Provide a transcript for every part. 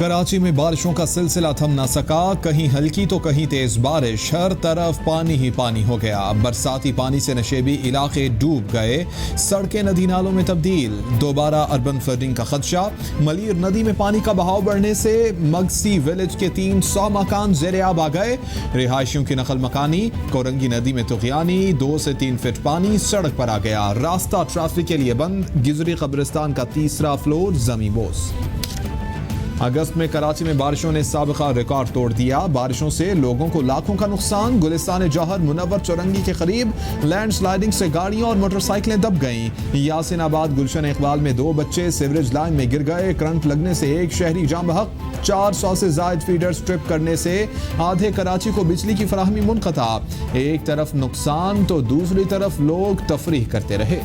कराची में बारिशों का सिलसिला थम न सका, कहीं हल्की तो कहीं तेज बारिश, हर तरफ पानी ही पानी हो गया। बरसाती पानी से नशेबी इलाके डूब गए, सड़कें नदी नालों में तब्दील। दोबारा अर्बन फ्लडिंग का खदशा, मलीर नदी में पानी का बहाव बढ़ने से मगसी विलेज के 300 मकान ज़ेर-ए-आब आ गए। रिहायशियों की नकल मकानी, कोरंगी नदी में तुग़यानी, 2 से 3 फीट पानी सड़क पर आ गया। रास्ता ट्रैफिक के लिए बंद, गिजरी कब्रिस्तान का 3रा फ्लोर ज़मींबोस। अगस्त में कराची में बारिशों ने साबिका रिकॉर्ड तोड़ दिया। बारिशों से लोगों को लाखों का नुकसान। गुलिस्तान जौहर मुनव्वर चौरंगी के करीब लैंडस्लाइडिंग से गाड़ियां और मोटरसाइकिलें दब गईं। यासिनाबाद गुलशन इकबाल में 2 बच्चे सीवरेज लाइन में गिर गए। करंट लगने से एक शहरी जाम बहक। 400 से जायद फीडर्स ट्रिप करने से आधे कराची को बिजली की फराहमी मुनक़ता। एक तरफ नुकसान तो दूसरी तरफ लोग तफरीह करते रहे।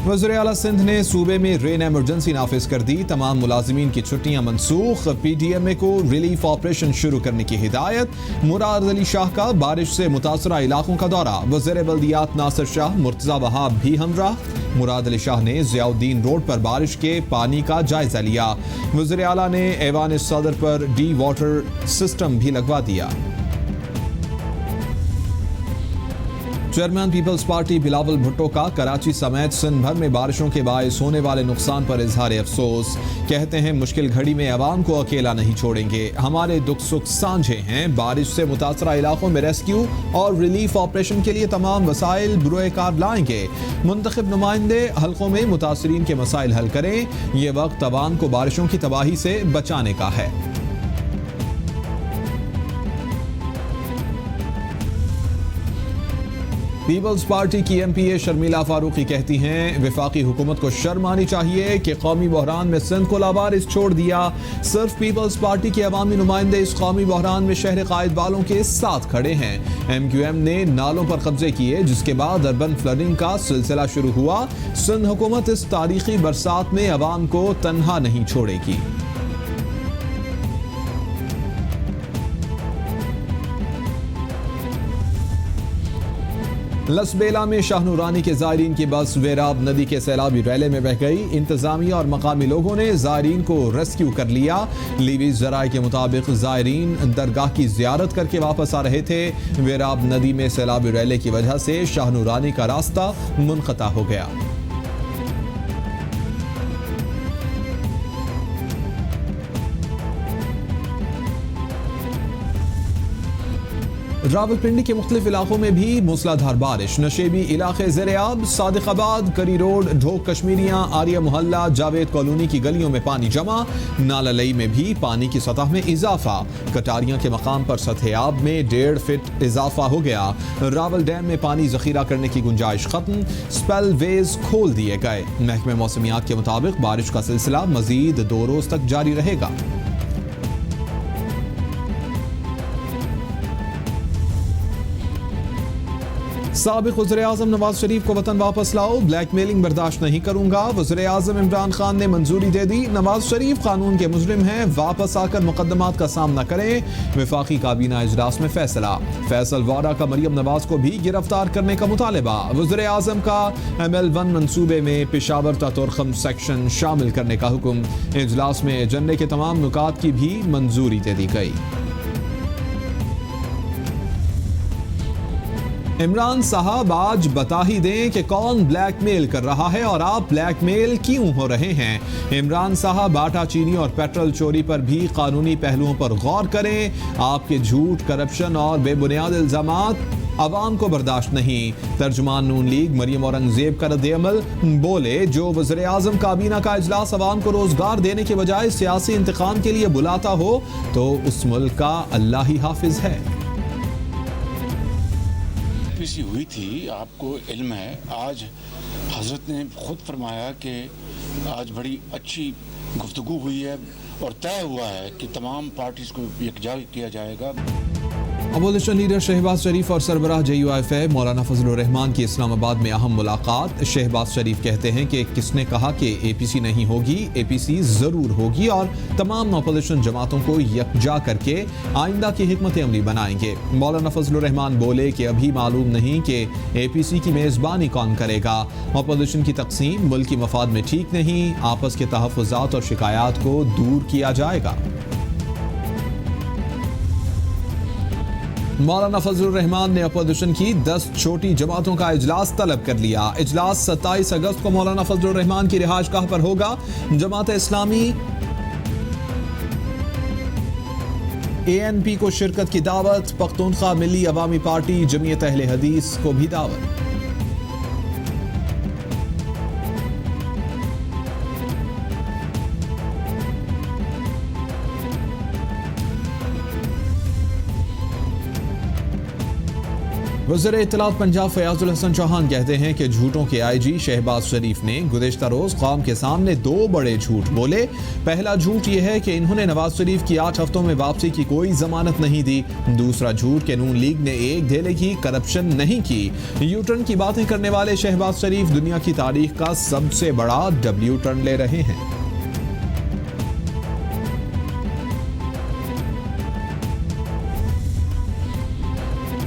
वज़ीर-ए-आला सिंध ने सूबे में रेन एमरजेंसी नाफिज कर दी। तमाम मुलाजिमीन की छुट्टियां मनसूख। PDMA को रिलीफ ऑपरेशन शुरू करने की हिदायत। मुराद अली शाह का बारिश से मुतासरा इलाकों का दौरा। वज़ीर बल्दियात नासिर शाह, मुर्तज़ा वहाब भी हमराह। मुराद अली शाह ने ज़ियाउद्दीन रोड पर बारिश के पानी का जायजा लिया। वज़ीर-ए-आला ने ऐवान सदर पर डी वाटर सिस्टम भी लगवा दिया। चेयरमैन पीपल्स पार्टी बिलावल भुट्टो का कराची समेत सिंध भर में बारिशों के बायस होने वाले नुकसान पर इजहार अफसोस। कहते हैं मुश्किल घड़ी में अवाम को अकेला नहीं छोड़ेंगे, हमारे दुख सुख साझे हैं। बारिश से मुतासरा इलाकों में रेस्क्यू और रिलीफ ऑपरेशन के लिए तमाम वसाइल बुरोकार लाएंगे। मुंतखब नुमाइंदे हल्कों में मुतासरीन के मसाइल हल करें। ये वक्त अवाम को बारिशों की तबाही से बचाने का है। पीपल्स पार्टी की MPA शर्मिला फारूकी कहती हैं वफाकी हुकूमत को शर्म आनी चाहिए कि कौमी बहरान में सिंध को लावारिस छोड़ दिया। सिर्फ पीपल्स पार्टी के अवामी नुमाइंदे इस कौमी बहरान में शहर कायद वालों के साथ खड़े हैं। MQM ने नालों पर कब्जे किए, जिसके बाद अर्बन फ्लडिंग का सिलसिला शुरू हुआ। सिंध हुकूमत इस तारीखी बरसात में अवाम को तन्हा नहीं छोड़ेगी। लसबेला में शाहनूरानी के ज़ायरीन की बस वेराब नदी के सैलाबी रैले में बह गई। इंतजामिया और मकामी लोगों ने ज़ायरीन को रेस्क्यू कर लिया। लीवीज़ ज़राए के मुताबिक ज़ायरीन दरगाह की ज़ियारत करके वापस आ रहे थे। वेराब नदी में सैलाबी रैले की वजह से शाहनूरानी का रास्ता मुनक़ता हो गया। रावलपिंडी के मुख्तलिफ इलाकों में भी मूसलाधार बारिश। नशेबी इलाके ज़ेर-ए-आब। सादिकाबाद, करी रोड, ढोक कश्मीरियां, आर्या मोहल्ला, जावेद कॉलोनी की गलियों में पानी जमा। नालालई में भी पानी की सतह में इजाफा। कटारियां के मकाम पर सतह आब में 1.5 फीट इजाफा हो गया। रावल डैम में पानी जखीरा करने की गुंजाइश खत्म। स्पेल वेज खोल दिए गए। महकमे मौसमियात के मुताबिक बारिश का सिलसिला मजीद 2 रोज तक जारी रहेगा। साबिक वज़ीर-ए-आज़म नवाज शरीफ को वतन वापस लाओ, ब्लैकमेलिंग बर्दाश्त नहीं करूंगा। वज़ीर-ए-आज़म इमरान खान ने मंजूरी दे दी। नवाज शरीफ कानून के मुजरिम हैं, वापस आकर मुकदमात का सामना करें। वफाकी काबीना इजलास में फैसला। फैसल वारा का मरियम नवाज को भी गिरफ्तार करने का मुतालबा। वज़ीर-ए-आज़म का ML1 मंसूबे में पेशावर तुर्खम सेक्शन शामिल करने का हुक्म। इजलास में एजेंडे के तमाम नुकात की भी मंजूरी दे दी गई। इमरान साहब आज बता ही दें कि कौन ब्लैकमेल कर रहा है और आप ब्लैकमेल क्यों हो रहे हैं। इमरान साहब आटा चीनी और पेट्रोल चोरी पर भी कानूनी पहलुओं पर गौर करें। आपके झूठ, करप्शन और बेबुनियाद इल्जामात अवाम को बर्दाश्त नहीं। तर्जुमान नून लीग मरियम औरंगजेब का रद्द-ए-अमल, बोले जो वज़ीर-ए-आज़म काबीना का इजलास अवाम को रोजगार देने के बजाय सियासी इंतकाम के लिए बुलाता हो तो उस मुल्क का अल्लाह ही हाफिज है। हुई थी, आपको इल्म है। आज हजरत ने खुद फरमाया कि आज बड़ी अच्छी गुफ्तगू हुई है और तय हुआ है कि तमाम पार्टीज को यकजा किया जाएगा। अपोजिशन लीडर शहबाज शरीफ और सरबराह JUIF मौलाना फजलुर रहमान की इस्लामाबाद में अहम मुलाकात। शहबाज शरीफ कहते हैं कि किसने कहा कि APC नहीं होगी, APC ज़रूर होगी और तमाम अपोजिशन जमातों को यकजा करके आइंदा की हिकमत अमली बनाएंगे। मौलाना फजलुर रहमान बोले कि अभी मालूम नहीं कि APC की मेज़बानी कौन करेगा। अपोजिशन की तकसीम मुल्क की मफाद में ठीक नहीं, आपस के तहफ़्फ़ुज़ात और शिकायत को दूर किया जाएगा। मौलाना फजलुर रहमान ने अपोजिशन की 10 छोटी जमातों का इजलास तलब कर लिया। इजलास 27 अगस्त को मौलाना फजलुर रहमान की रिहाइशगाह पर होगा। जमात इस्लामी ANP को शिरकत की दावत। पख्तूनख्वा मिली अवामी पार्टी जमीयत अहले हदीस को भी दावत। वज़ीर इत्तलात पंजाब फयाजुल हसन चौहान कहते हैं कि झूठों के IG शहबाज शरीफ ने गुज़िश्ता रोज़ कौम के सामने 2 बड़े झूठ बोले। पहला झूठ यह है कि इन्होंने नवाज शरीफ की 8 हफ्तों में वापसी की कोई जमानत नहीं दी। दूसरा झूठ कि नून लीग ने एक धेले की करप्शन नहीं की। U-टर्न की बातें करने वाले शहबाज शरीफ दुनिया की तारीख का सबसे बड़ा W-टर्न ले रहे हैं।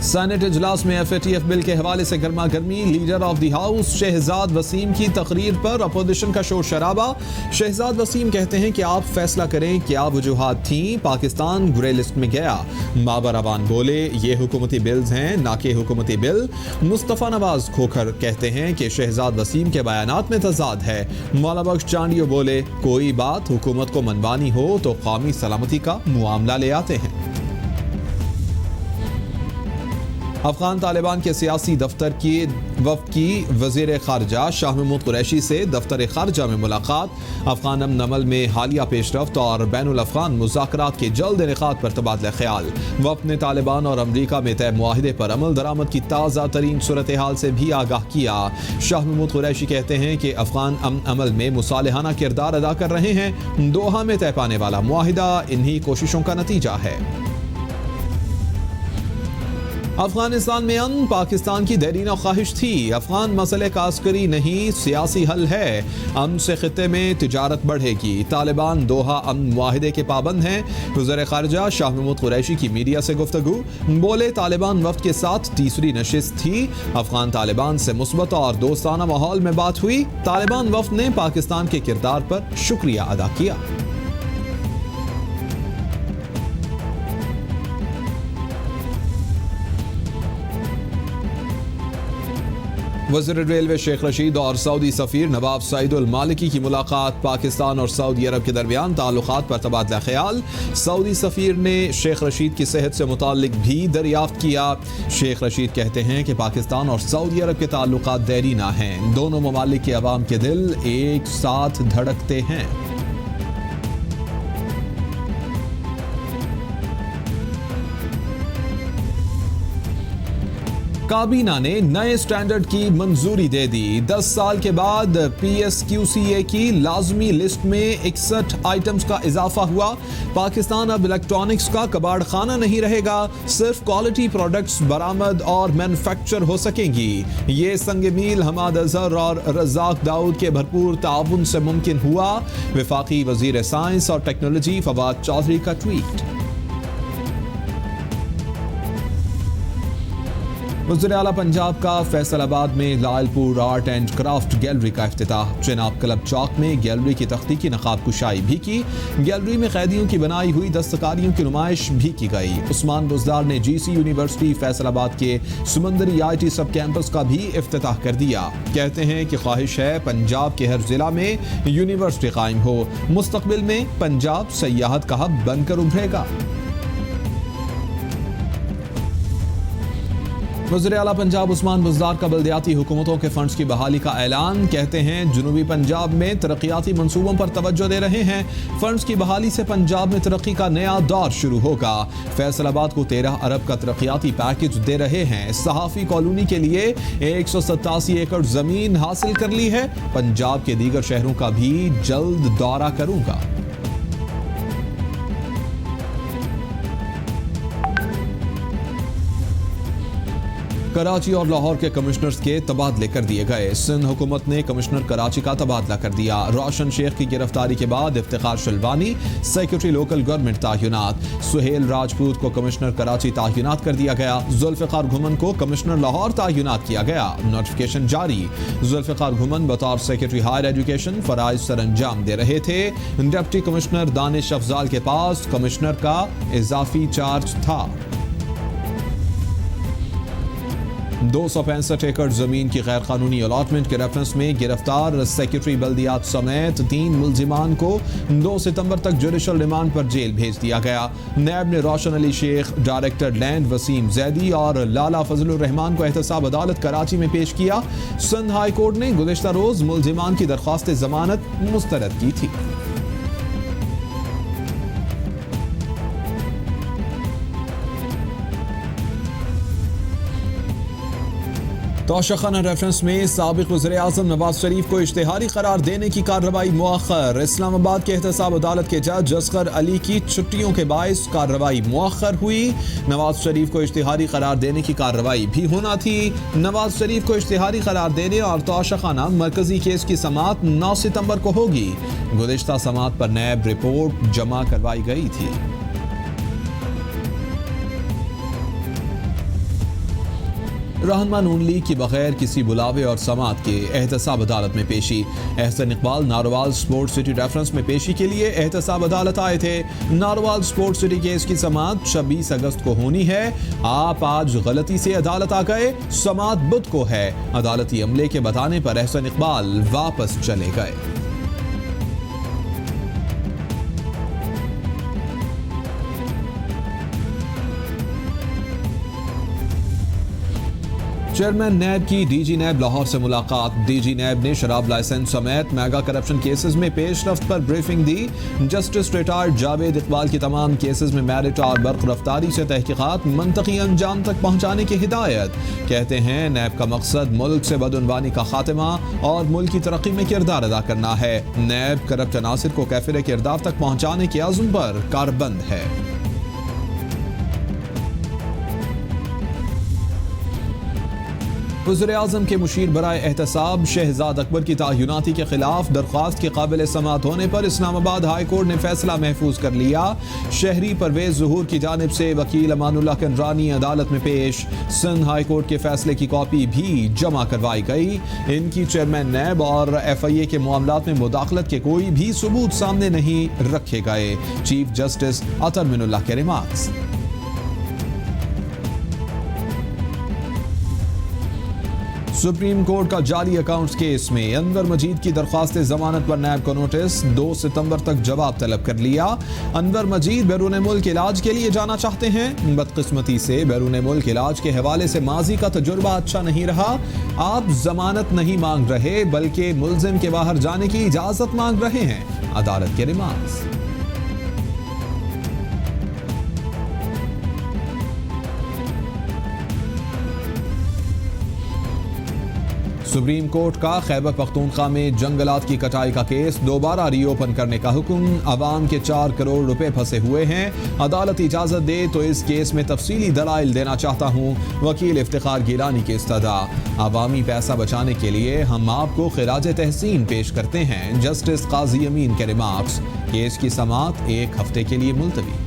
सेनेट इजलास में FATF बिल के हवाले से गर्मा गर्मी। Leader of the house Shahzad Waseem की तकरीर पर अपोजिशन का शोर शराबा। शहजाद वसीम कहते हैं कि आप फैसला करें क्या वजूहात थी, पाकिस्तान ग्रे लिस्ट में गया। माबर अवान बोले ये हुकूमती बिल्स हैं ना कि हुकूमती बिल। मुस्तफ़ा नवाज खोखर कहते हैं कि शहजाद वसीम के बयानात में तजाद है। मौला बख्श चांडियो बोले कोई बात हुकूमत को मनवानी हो तो कौमी सलामती का मुआमला ले आते हैं। अफगान तालिबान के सियासी दफ्तर की वफ़द की वज़ीर ख़ारजा शाह महमूद कुरैशी से दफ्तर ख़ारजा में मुलाकात। अफगान अमन अमल में हालिया पेशरफ्त और बैनुल अफ़गान मुज़ाकरात के जल्द इनेक़ाद पर तबादला ख्याल। वफ़द ने तालिबान और अमरीका में तय मुआहिदे पर अमल दरामद की ताज़ा तरीन सूरत हाल से भी आगाह किया। शाह महमूद कुरैशी कहते हैं कि अफगान अमन अमल में मुसालिहाना किरदार अदा कर रहे हैं। दोहा में तय पाने वाला मुआहिदा इन्हीं कोशिशों का नतीजा है। अफगानिस्तान में अमन पाकिस्तान की देरीना ख्वाहिश थी। अफगान मसले का अस्करी नहीं सियासी हल है। अमन से खित्ते में तिजारत बढ़ेगी। तालिबान दोहा अमन मुआहिदे के पाबंद हैं। वज़ीर ख़ारजा शाह महमूद कुरैशी की मीडिया से गुफ्तगू। बोले तालिबान वफ़द के साथ तीसरी नशिस्त थी। अफगान तालिबान से मुस्बत और दोस्ताना माहौल में बात हुई। तालिबान वफ़द ने पाकिस्तान के किरदार पर शुक्रिया अदा किया। वज़ीर रेलवे शेख रशीद और सऊदी सफ़ीर नवाब सईदुल मालिकी की मुलाकात। पाकिस्तान और सऊदी अरब के दरमियान ताल्लुकात पर तबादला ख्याल। सऊदी सफ़ीर ने शेख रशीद की सेहत से मुताल्लिक भी दरियाफ्त किया। शेख रशीद कहते हैं कि पाकिस्तान और सऊदी अरब के ताल्लुकात देरीना हैं। दोनों ममालिक के अवाम के दिल एक साथ धड़कते हैं। काबीना ने नए स्टैंडर्ड की मंजूरी दे दी। 10 साल के बाद PSQCA की लाजमी लिस्ट में 61 आइटम्स का इजाफा हुआ। पाकिस्तान अब इलेक्ट्रॉनिक्स का कबाड़ खाना नहीं रहेगा, सिर्फ क्वालिटी प्रोडक्ट्स बरामद और मैन्युफैक्चर हो सकेंगी। ये संग मील हमाद अजहर और रज़ाक दाऊद के भरपूर ताउन से मुमकिन हुआ। वफाकी वजीर साइंस और टेक्नोलॉजी फवाद चौधरी का ट्वीट। वज़ीर आला पंजाब का फैसलाबाद में Lalpur art and craft gallery का इफ्तिताह। चिनाब क्लब चौक में गैलरी की तख्तीकी नकाब कुशाई भी की। गैलरी में कैदियों की बनाई हुई दस्तकारियों की नुमाइश भी की गई। उस्मान बुज़दार ने GC यूनिवर्सिटी फैसलाबाद के सुमंदरी IT सब कैंपस का भी इफ्तिताह कर दिया। कहते हैं कि ख्वाहिश है पंजाब के हर जिला में यूनिवर्सिटी कायम हो। मुस्तकबिल में पंजाब सयाहत का हब बनकर उभरेगा। वज़ीर आला पंजाब उस्मान बुज़दार का बल्दियाती हुकूमतों के फंड्स की बहाली का ऐलान। कहते हैं जनूबी पंजाब में तरक्याती मंसूबों पर तवज्जो दे रहे हैं। फंड्स की बहाली से पंजाब में तरक्की का नया दौर शुरू होगा। फैसलाबाद को 13 अरब का तरक्याती पैकेज दे रहे हैं। सहाफ़ी कॉलोनी के लिए 187 एकड़ जमीन हासिल कर ली है। पंजाब के दीगर शहरों का भी जल्द दौरा करूंगा। कराची और लाहौर के कमिश्नर्स के तबादले कर दिए गए। सिंध हुकूमत ने कमिश्नर कराची का तबादला कर दिया। रोशन शेख की गिरफ्तारी के बाद Iftikhar Shilwani secretary local government तायुनात। सुहेल राजपूत को कमिश्नर कराची तायुनात कर दिया गया। जुल्फिकार घुमन को कमिश्नर लाहौर तायुनात किया गया। नोटिफिकेशन जारी। जुल्फिकार घुमन बतौर सेक्रेटरी हायर एजुकेशन फराइज सर अंजाम दे रहे थे। डिप्टी कमिश्नर दानिश अफजाल के पास कमिश्नर का इजाफी चार्ज था। 265 एकड़ जमीन की गैर कानूनी अलॉटमेंट के रेफरेंस में गिरफ्तार सेक्रेटरी बल्दियात समेत 3 मुलजिमान को 2 सितंबर तक जुडिशल रिमांड पर जेल भेज दिया गया। नैब ने रोशन अली शेख, डायरेक्टर लैंड वसीम जैदी और लाला फजलुर रहमान को एहतसाब अदालत कराची में पेश किया। सिंध हाई कोर्ट ने गुज़िश्ता रोज मुलजिमान की दरख्वास्त जमानत मुस्तरद की थी। तोशाखाना रेफरेंस में साबिक वज़ीर-ए-आज़म नवाज शरीफ को इश्तिहारी करार देने की कार्रवाई मुअख्खर। इस्लामाबाद के एहतसाब अदालत के जज असगर अली की छुट्टियों के बायस कार्रवाई मुअख्खर हुई। नवाज शरीफ को इश्तिहारी करार देने की कार्रवाई भी होना थी। नवाज शरीफ को इश्तिहारी करार देने और तोशाखाना मरकजी केस की समाअत 9 सितंबर को होगी। गुज़िश्ता समाअत पर नैब रिपोर्ट जमा करवाई गई थी। रहनुमा नून लीग की बगैर किसी बुलावे और समाअत के एहतसाब अदालत में पेशी। Ahsan Iqbal Narowal sports city reference में पेशी के लिए एहतसाब अदालत आए थे। नारोवाल स्पोर्ट्स सिटी केस की समाअत 26 अगस्त को होनी है। आप आज गलती से अदालत आ गए, समाअत बुध को है। अदालती अमले के बताने पर एहसन इकबाल वापस चले गए। चेयरमैन नैब की डीजी नैब लाहौर से मुलाकात। डीजी नैब ने शराब लाइसेंस समेत मेगा करप्शन केसेस में पेशरफ्त पर ब्रीफिंग दी। जस्टिस रिटायर्ड जावेद इकबाल की तमाम केसेस में मेरिट और बर्क रफ्तारी से तहकीकात मंतकी अंजाम तक पहुंचाने की हिदायत। कहते हैं नैब का मकसद मुल्क से बदउनवानी का खात्मा और मुल्क की तरक्की में किरदार अदा करना है। नैब करप्ट अनासिर को कैफिर किरदार तक पहुंचाने के आज़म पर कारबंद है। वज़ीर-ए-आज़म के मुशीर बराए एहतसाब शहजाद अकबर की तायुनाती के खिलाफ दरख्वास्त के काबिल समाअत होने पर इस्लामाबाद हाई कोर्ट ने फैसला महफूज कर लिया। शहरी परवेज ज़हूर की जानिब से वकील अमानुल्लाह कंडरानी अदालत में पेश। सिंध हाई कोर्ट के फैसले की कॉपी भी जमा करवाई गई। इनकी चेयरमैन नैब और FIA के मामलात में मुदाखलत के कोई भी सबूत सामने नहीं रखे गए। चीफ जस्टिस अतर मिनुल्लाह के रिमार्क्स। सुप्रीम कोर्ट का जाली अकाउंट्स केस में अनवर मजीद की दरख्वास्त जमानत पर नैब को नोटिस। 2 सितंबर तक जवाब तलब कर लिया। अनवर मजीद बैरून मुल्क इलाज के लिए जाना चाहते हैं। बदकिस्मती से बैरून मुल्क इलाज के हवाले से माजी का तजुर्बा अच्छा नहीं रहा। आप जमानत नहीं मांग रहे बल्कि मुल्जिम के बाहर जाने की इजाजत मांग रहे हैं। अदालत के रिमार्क्स। सुप्रीम कोर्ट का खैबर पख्तूनख्वा में जंगलात की कटाई का केस दोबारा रीओपन करने का हुक्म। अवाम के 4 करोड़ रुपए फंसे हुए हैं। अदालत इजाजत दे तो इस केस में तफसीली दलाइल देना चाहता हूँ। वकील इफ्तिखार गिलानी की इस्तदा। अवामी पैसा बचाने के लिए हम आपको खिराज तहसीन पेश करते हैं। जस्टिस काजी अमीन के रिमार्क्स। केस की समाअत 1 हफ्ते के लिए मुलतवी।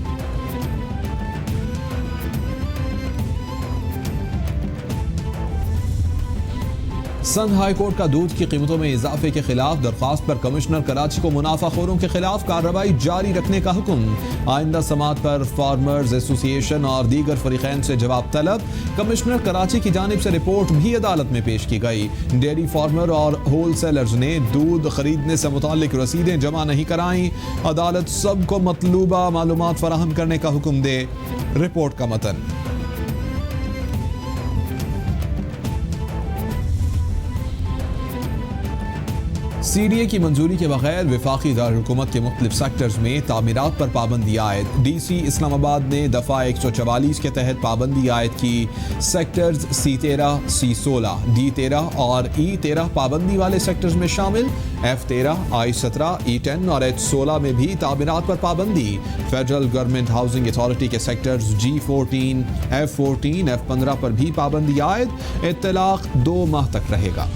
सिंध हाई कोर्ट का दूध की कीमतों में इजाफे के खिलाफ दरख्वास्त पर कमिश्नर कराची को मुनाफाखोरों के खिलाफ कार्रवाई जारी रखने का हुक्म। आइंदा समाअत पर फार्मर्स एसोसिएशन और दीगर फरीकैन से जवाब तलब। कमिश्नर कराची की जानिब से रिपोर्ट भी अदालत में पेश की गई। डेयरी फार्मर और होल सेलर्स ने दूध खरीदने से मुताल्लिक रसीदें जमा नहीं कराई। अदालत सबको मतलूबा मालूमात फराहम करने का हुक्म दे। रिपोर्ट का मतन। CDA की मंजूरी के बगैर वफाकी दारुलहुकूमत के मुख्तलिफ सेक्टर्स में तामीरात पर पाबंदी आयद। DC इस्लामाबाद ने दफ़ा 144 के तहत पाबंदी आयद की। सेक्टर्स C13, C16, D13 और E13 पाबंदी वाले सेक्टर्स में शामिल। F13, I17, E10 और H16 में भी तामीरात पर पाबंदी। फेडरल गवर्नमेंट हाउसिंग अथॉरिटी के सेक्टर्स G14, F14, F15 पर भी पाबंदी आयद। इत्तलाक 2 माह तक रहेगा।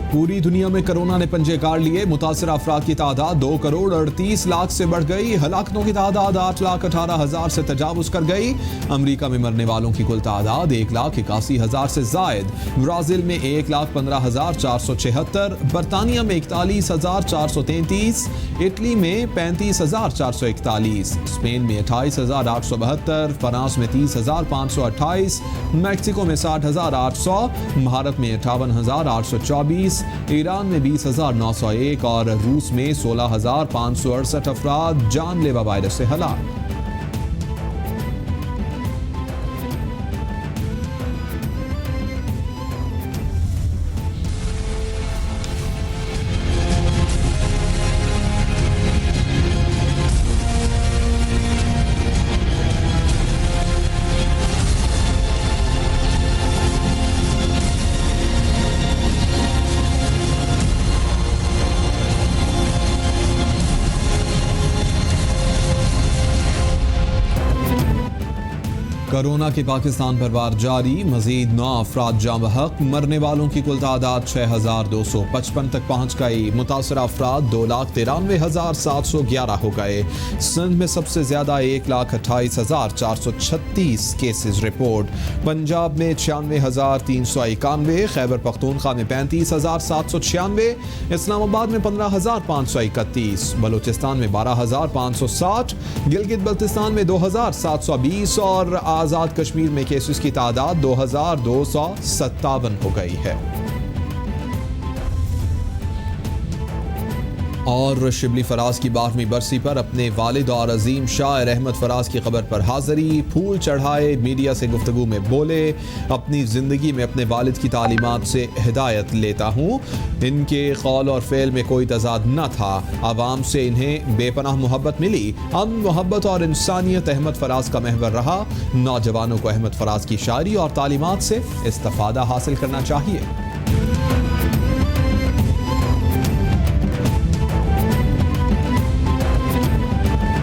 पूरी दुनिया में कोरोना ने पंजे गाड़ लिए। मुतासर अफराद की तादाद 2 करोड़ 38 लाख से बढ़ गई। हलाकतों की तादाद 8,18,000 से तजावुज कर गई। अमेरिका में मरने वालों की कुल तादाद 1,81,000 से जायद। ब्राजील में 1,15,476, बरतानिया में 41,433, इटली में 35,441, स्पेन में 28,872, फ्रांस में 30,528, मैक्सिको में 60,800, भारत में 58,824, ईरान में 20,901 और रूस में 16,568 अफराद जानलेवा वायरस से हलाक। कोरोना के पाकिस्तान पर वार जारी। मजीद 9 अफराद जाँ बहक। मरने वालों की कुल तादाद 6,255 तक पहुँच गई। मुतासर अफराद 2,93,711 हो गए। सिंध में सबसे ज़्यादा 1,28,436 केसेस रिपोर्ट। पंजाब में 96,391, खैबर पख्तूनख्वा में 35,796, इस्लामाबाद में 15,531, बलूचिस्तान में 12,560, गिलगित बल्तिस्तान में 2,720 और आज़ाद कश्मीर में केसेस की तादाद 2,257 हो गई है। और शिबली फराज की 12वीं बरसी पर अपने वालिद और अजीम शायर अहमद फराज की कब्र पर हाज़री। फूल चढ़ाए, मीडिया से गुफ्तगू में बोले, अपनी ज़िंदगी में अपने वालिद की तालीमात से हिदायत लेता हूँ। इनके कौल और फ़ेल में कोई तज़ाद न था। आवाम से इन्हें बेपनाह मोहब्बत मिली। अमन, मोहब्बत और इंसानियत अहमद फराज का महवर रहा। नौजवानों को अहमद फराज की शायरी और तालीमात से इस्तिफ़ादा हासिल करना चाहिए।